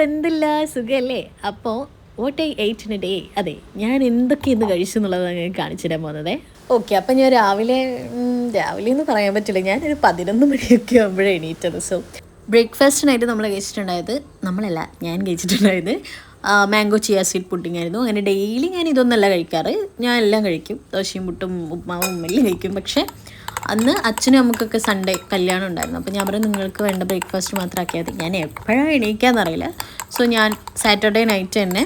എന്തില്ല സുഖമല്ലേ? അപ്പോൾ what I ate in A day, അതെ ഞാൻ എന്തൊക്കെ ഇന്ന് കഴിച്ചു എന്നുള്ളത് ഞാൻ കാണിച്ചു തരാൻ പോകുന്നത്. ഓക്കെ, അപ്പം ഞാൻ രാവിലെ എന്ന് പറയാൻ പറ്റില്ല, ഞാനൊരു 11 മണിയൊക്കെ ആകുമ്പോഴേ എണീറ്റത്. സോ ബ്രേക്ക്ഫാസ്റ്റിനായിട്ട് നമ്മൾ കഴിച്ചിട്ടുണ്ടായത്, നമ്മളല്ല ഞാൻ കഴിച്ചിട്ടുണ്ടായത് മാംഗോ ചിയ സീഡ് പുഡിംഗ് ആയിരുന്നു. അങ്ങനെ ഡെയിലി ഞാൻ ഇതൊന്നല്ല കഴിക്കാറ്, ഞാൻ എല്ലാം കഴിക്കും, ദോശയും പുട്ടും ഉപ്മാവും എല്ലാം കഴിക്കും. പക്ഷേ അന്ന് അച്ഛനും അമ്മക്കൊക്കെ സൺഡേ കല്യാണം ഉണ്ടായിരുന്നു. അപ്പോൾ ഞാൻ പറയും നിങ്ങൾക്ക് വേണ്ട ബ്രേക്ക്ഫാസ്റ്റ് മാത്രം ആക്കിയാൽ മതി. ഞാൻ എപ്പോഴാണ് എണീക്കാന്നറിയില്ല. സോ ഞാൻ സാറ്റർഡേ നൈറ്റ് തന്നെ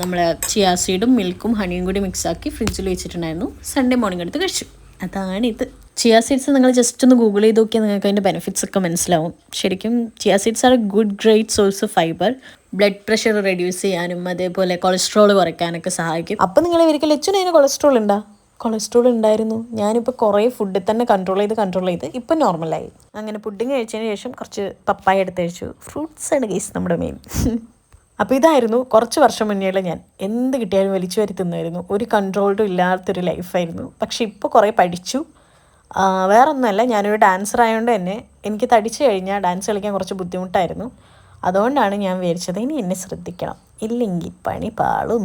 നമ്മൾ ചിയ സീഡും മിൽക്കും ഹണിയും കൂടി മിക്സാക്കി ഫ്രിഡ്ജിൽ വെച്ചിട്ടുണ്ടായിരുന്നു. സൺഡേ മോർണിംഗ് എടുത്ത് കഴിച്ചു. അതാണിത്. ചിയ സീഡ്സ് നിങ്ങൾ ജസ്റ്റ് ഒന്ന് ഗൂഗിൾ ചെയ്ത് നോക്കിയാൽ നിങ്ങൾക്ക് അതിൻ്റെ ബെനിഫിറ്റ്സ് ഒക്കെ മനസ്സിലാവും. ശരിക്കും chia seeds are A great source of fibre. Blood pressure reduce ചെയ്യാനും അതേപോലെ കൊളസ്ട്രോൾ കുറയ്ക്കാനൊക്കെ സഹായിക്കും. അപ്പം നിങ്ങൾ ഇവർക്ക് ലച്ചുന് അതിന് കൊളസ്ട്രോൾ ഉണ്ടോ? കൊളസ്ട്രോൾ ഉണ്ടായിരുന്നു. ഞാനിപ്പോൾ കുറേ ഫുഡിൽ തന്നെ കൺട്രോൾ ചെയ്ത് ഇപ്പം നോർമലായി. അങ്ങനെ പുഡിങ് കഴിച്ചതിന് ശേഷം കുറച്ച് പപ്പായ എടുത്ത് കഴിച്ചു. ഫ്രൂട്ട്സാണ് ഗൈസ് നമ്മുടെ മെയിൻ. അപ്പോൾ ഇതായിരുന്നു കുറച്ച് വർഷം മുന്നേയുള്ള ഞാൻ. എന്ത് കിട്ടിയാലും വലിച്ചു വരി തിന്നായിരുന്നു. ഒരു കൺട്രോൾഡും ഇല്ലാത്തൊരു ലൈഫായിരുന്നു. പക്ഷേ ഇപ്പോൾ കുറേ പഠിച്ചു. വേറെ ഒന്നുമല്ല, ഞാനൊരു ഡാൻസർ ആയതുകൊണ്ട് തന്നെ എനിക്ക് തടിച്ചു കഴിഞ്ഞാൽ ഡാൻസ് കളിക്കാൻ കുറച്ച് ബുദ്ധിമുട്ടായിരുന്നു. അതുകൊണ്ടാണ് ഞാൻ വിചാരിച്ചത് ഇനി എന്നെ ശ്രദ്ധിക്കണം, ഇല്ലെങ്കിൽ പണി പാളും.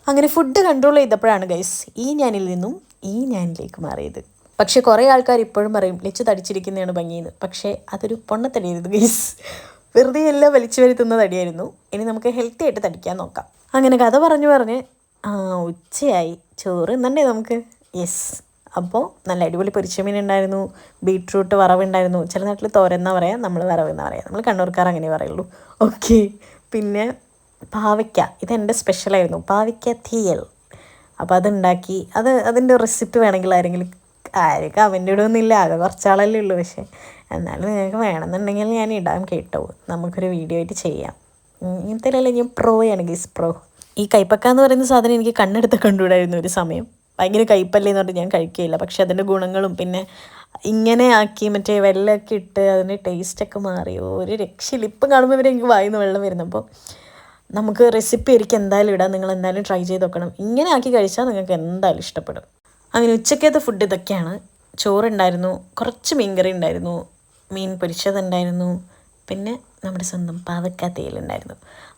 അങ്ങനെ ഫുഡ് കൺട്രോൾ ചെയ്തപ്പോഴാണ് ഗൈസ് ഈ ഞാനിൽ നിന്നും ഈ ഞാനിലേക്ക് മാറിയത്. പക്ഷേ കുറേ ആൾക്കാർ ഇപ്പോഴും പറയും ലച്ചു തടിച്ചിരിക്കുന്നതാണ് ഭംഗിയെന്ന്. പക്ഷേ അതൊരു പൊണ്ണത്തടിയായിരുന്നു ഗൈസ്, വെറുതെ എല്ലാം വലിച്ചു വരുത്തുന്ന തടിയായിരുന്നു. ഇനി നമുക്ക് ഹെൽത്തി ആയിട്ട് തടിക്കാൻ നോക്കാം. അങ്ങനെ കഥ പറഞ്ഞ് ഉച്ചയായി. ചോറ് ഇന്നണ്ടേ നമുക്ക്. യെസ്, അപ്പോൾ നല്ല അടിപൊളി പൊരിച്ചമീൻ ഉണ്ടായിരുന്നു, ബീട്രൂട്ട് വറവുണ്ടായിരുന്നു. ചില നാട്ടിൽ തോരെന്നാ പറയാം, നമ്മൾ വറവെന്നാ പറയാം, നമ്മൾ കണ്ണൂർക്കാർ അങ്ങനെ പറയുള്ളൂ. ഓക്കെ, പിന്നെ പാവയ്ക്ക, ഇതെൻ്റെ സ്പെഷ്യലായിരുന്നു, പാവയ്ക്ക തീയൽ. അപ്പോൾ അതുണ്ടാക്കി. അതിൻ്റെ റെസിപ്പി വേണമെങ്കിൽ ആരും കമൻ്റ് ഇടുന്നില്ല, ആകെ കുറച്ചാളല്ലേ ഉള്ളൂ. പക്ഷേ എന്നാലും നിങ്ങൾക്ക് വേണമെന്നുണ്ടെങ്കിൽ ഞാൻ ഇടാം കേട്ടോ, നമുക്കൊരു വീഡിയോ ആയിട്ട് ചെയ്യാം. ഇങ്ങനത്തെ ഞാൻ പ്രോയാണ് ഗീസ്, പ്രോ. ഈ കൈപ്പക്ക എന്ന് പറയുന്ന സാധനം എനിക്ക് കണ്ണെടുത്ത് കണ്ടുകൂടായിരുന്നു ഒരു സമയം. ഭയങ്കര കയ്പ്പല്ലേ എന്ന് പറഞ്ഞിട്ട് ഞാൻ കഴിക്കുകയില്ല. പക്ഷെ അതിൻ്റെ ഗുണങ്ങളും പിന്നെ ഇങ്ങനെ ആക്കി മറ്റേ വെള്ളമൊക്കെ ഇട്ട് അതിൻ്റെ ടേസ്റ്റൊക്കെ മാറി ഒരു രക്ഷയില്ല. ഇപ്പം കാണുമ്പോൾ ഇവരെ എനിക്ക് വായിന്ന് വെള്ളം വരുന്നപ്പോൾ നമുക്ക് റെസിപ്പി എനിക്ക് എന്തായാലും ഇടാം, നിങ്ങൾ എന്തായാലും ട്രൈ ചെയ്ത് നോക്കണം. ഇങ്ങനെ ആക്കി കഴിച്ചാൽ നിങ്ങൾക്ക് എന്തായാലും ഇഷ്ടപ്പെടും. അങ്ങനെ ഉച്ചക്കത്തെ ഫുഡ് ഇതൊക്കെയാണ്. ചോറുണ്ടായിരുന്നു, കുറച്ച് മീൻകറി ഉണ്ടായിരുന്നു, മീൻ പൊരിച്ചതുണ്ടായിരുന്നു, പിന്നെ നമ്മുടെ സ്വന്തം പാവയ്ക്ക തേയിലുണ്ടായിരുന്നു.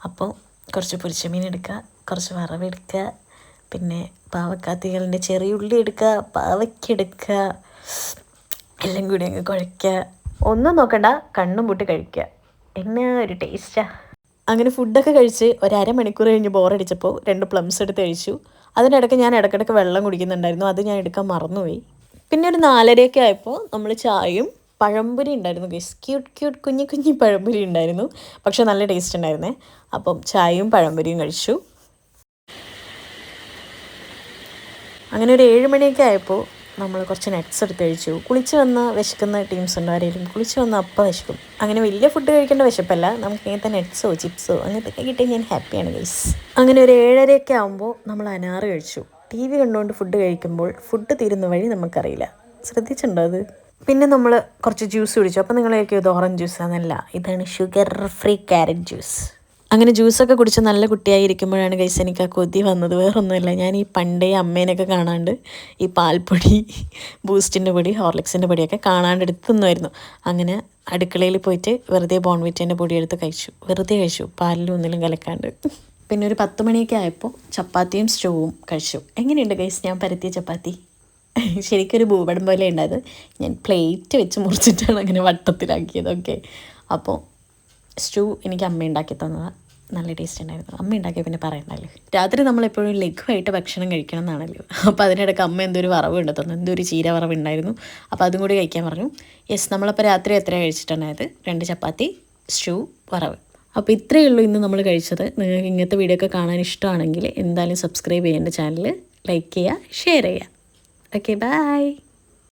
അപ്പോൾ കുറച്ച് പൊരിച്ച മീൻ എടുക്കുക, കുറച്ച് വറവെടുക്കുക, പിന്നെ പാവയ്ക്ക തീയലിൻ്റെ ചെറിയ ഉള്ളി എടുക്കുക, പാവയ്ക്ക എടുക്കുക, എല്ലാം കൂടി അങ്ങ് കുഴയ്ക്കുക. ഒന്നും നോക്കണ്ട, കണ്ണും പൂട്ടി കഴിക്കുക. എന്നാ ഒരു ടേസ്റ്റാ. അങ്ങനെ ഫുഡൊക്കെ കഴിച്ച് ഒരു അരമണിക്കൂർ കഴിഞ്ഞ് ബോറടിച്ചപ്പോൾ 2 പ്ലംസ് എടുത്ത് കഴിച്ചു. അതിനിടയ്ക്ക് ഞാൻ ഇടയ്ക്കിടയ്ക്ക് വെള്ളം കുടിക്കുന്നുണ്ടായിരുന്നു, അത് ഞാൻ എടുക്കാൻ മറന്നുപോയി. പിന്നെ ഒരു 4:30 ആയപ്പോൾ നമ്മൾ ചായയും പഴംപൊരി ഉണ്ടായിരുന്നു ഗൈസ്. ക്യൂട്ട് കുഞ്ഞി പഴംപൊരി ഉണ്ടായിരുന്നു, പക്ഷെ നല്ല ടേസ്റ്റ് ഉണ്ടായിരുന്നേ. അപ്പം ചായയും പഴംപൊരിയും കഴിച്ചു. അങ്ങനെ ഒരു 7 മണിയൊക്കെ ആയപ്പോൾ നമ്മൾ കുറച്ച് നട്ട്സ് എടുത്ത് കഴിച്ചു. കുളിച്ച് വന്ന വിശക്കുന്ന ടീംസ് ഉണ്ട്, ആരെങ്കിലും കുളിച്ച് വന്ന അപ്പം വിശക്കും. അങ്ങനെ വലിയ ഫുഡ് കഴിക്കേണ്ട വിശപ്പല്ല, നമുക്ക് ഇങ്ങനത്തെ നട്ട്സോ ചിപ്സോ അങ്ങനത്തെ കിട്ടിയാൽ ഞാൻ ഹാപ്പിയാണ് ഗൈസ്. അങ്ങനെ ഒരു 7:30 ആകുമ്പോൾ നമ്മൾ അനാറ് കഴിച്ചു. TV കണ്ടുകൊണ്ട് ഫുഡ് കഴിക്കുമ്പോൾ ഫുഡ് തീരുന്ന വഴി നമുക്കറിയില്ല, ശ്രദ്ധിച്ചിട്ടുണ്ടോ അത്? പിന്നെ നമ്മൾ കുറച്ച് ജ്യൂസ് കുടിച്ചു. അപ്പോൾ നിങ്ങളേക്കും ഇത് ഓറഞ്ച് ജ്യൂസാണെന്നല്ല, ഇതാണ് ഷുഗർ ഫ്രീ ക്യാരറ്റ് ജ്യൂസ്. അങ്ങനെ ജ്യൂസൊക്കെ കുടിച്ച് നല്ല കുട്ടിയായിരിക്കുമ്പോഴാണ് ഗൈസ് എനിക്ക് ആ കൊതി വന്നത്. വേറൊന്നുമില്ല, ഞാൻ ഈ പണ്ടേ അമ്മേനെയൊക്കെ കാണാണ്ട് ഈ പാൽപ്പൊടി, ബൂസ്റ്റിൻ്റെ പൊടി, ഹോർലിക്സിൻ്റെ പൊടിയൊക്കെ കാണാണ്ട് എടുത്ത് തിന്നുമായിരുന്നു. അങ്ങനെ അടുക്കളയിൽ പോയിട്ട് വെറുതെ ബോൺവിറ്റേൻ്റെ പൊടി എടുത്ത് വെറുതെ കഴിച്ചു, പാലിലും ഒന്നിലും കലക്കാണ്ട്. പിന്നെ ഒരു 10 മണിയൊക്കെ ആയപ്പോൾ ചപ്പാത്തിയും സ്റ്റൂവും കഴിച്ചു. എങ്ങനെയുണ്ട് ഗൈസ് ഞാൻ പരത്തിയ ചപ്പാത്തി? ശരിക്കൊരു ഭൂപടം പോലെ ഉണ്ടായത്. ഞാൻ പ്ലേറ്റ് വെച്ച് മുറിച്ചിട്ടാണ് അങ്ങനെ വട്ടത്തിലാക്കിയത്. ഓക്കെ, അപ്പോൾ സ്റ്റൂ എനിക്ക് അമ്മ ഉണ്ടാക്കി തന്നതാണ്, നല്ല ടേസ്റ്റ് ഉണ്ടായിരുന്നു. അമ്മ ഉണ്ടാക്കിയ പിന്നെ പറയണ്ടല്ലോ. രാത്രി നമ്മളെപ്പോഴും ലഘുവായിട്ട് ഭക്ഷണം കഴിക്കണം എന്നാണല്ലോ. അപ്പോൾ അതിനിടയ്ക്ക് അമ്മ എന്തൊരു വറവ് ഉണ്ട് തന്നു, എന്തൊരു ചീര വറവ് ഉണ്ടായിരുന്നു. അപ്പോൾ അതും കൂടി കഴിക്കാൻ പറഞ്ഞു. യെസ്, നമ്മളപ്പോൾ രാത്രി എത്രയാണ് കഴിച്ചിട്ടുണ്ടായത്? 2 ചപ്പാത്തി, സ്റ്റൂ, വറവ്. അപ്പോൾ ഇത്രയേ ഉള്ളൂ ഇന്ന് നമ്മൾ കഴിച്ചത്. നിങ്ങൾക്ക് ഇങ്ങനത്തെ വീഡിയോ ഒക്കെ കാണാൻ ഇഷ്ടമാണെങ്കിൽ എന്തായാലും സബ്സ്ക്രൈബ് ചെയ്യേണ്ട ചാനൽ, ലൈക്ക് ചെയ്യുക, ഷെയർ ചെയ്യുക. Okay, by.